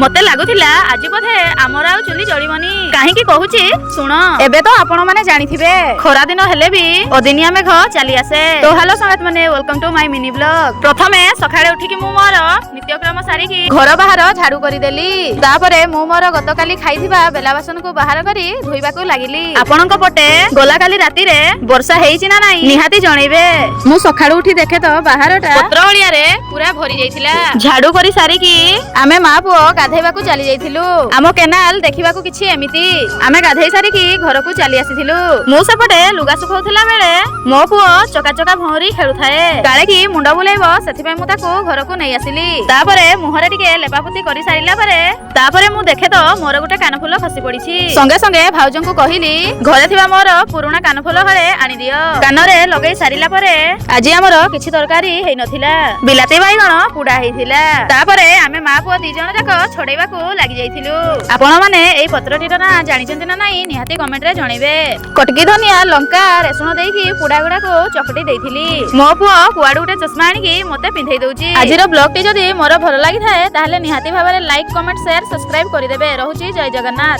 मते लागुथिला आज बोधे आमर आ चुली जळिबनी काहेकि कहूची सुनो एबे तो आपण माने जानिथिबे खरा दिन हेले भी ओदिनिया मेघ चली आसे। तो हेलो संगत माने welcome to my mini blog. प्रथमे सखाळे उठिकी मु मोर नित्यक्रम सारिकी घर बाहर झाड़ू करि देली। तापरे मु मोर गतकाली खाइथिबा बेला बासन को बाहर करी धोइबाकू लागिली। आपणक पटे गोला काली राती रे वर्षा हेइची ना नाही निहाती जणैबे। मु सखाळे उठी देखे तो बाहरटा पत्रओळिया रे पूरा भरी जाइथिला। झाड़ू करी सारिकी आमे मा पुओ गाधैबाकू चली जाइथिलु। आम केनाल देखिबाकू किछि एमिति आमे गाधै सारिकी घरकू चली आसीथिलु। मु सेपटे लुगा सुखौथिला बेले मो पुओ चका चका भौरी खेलुथाए काळे की मुंड बुलाइबो सेथिबे मु ताकू घरकू नै आसिली। तापरे मुहरे टिके लेपापुती करि सारिला परे तापरे मु देखे तो मोर गुटे कानफुल खसी पड़िछि। संगे संगे भाउजंकू कहिली घरे थिबा मोर पुराना कानफुल हळे आनी दियो। कानरे लगै सारिला परे आजि हमर किछि तरकारी हेइ नथिला बिलाती बाइगण पुडा हेइथिला। तापरे आमे मा पुओ दी जण जाक छडेबाकू लागि जाइथिलु। आपण माने एई पत्रटीर ना जानिचंती ना नाही निहाती कमेंट रे जणैबे। कटकी धनिया लंका रेसुण देइकी पुडा गुडा को चकटी देइथिली। मो पुओ कुआडू गुटे चश्मा आनिकी मते पिंधै दउची। आजिर ब्लॉग टी जदी मोर भलो लागि थाए ताहले निहाती भाबरे लाइक कमेंट शेयर सब्सक्राइब करि देबे। रहूची जय जगन्नाथ।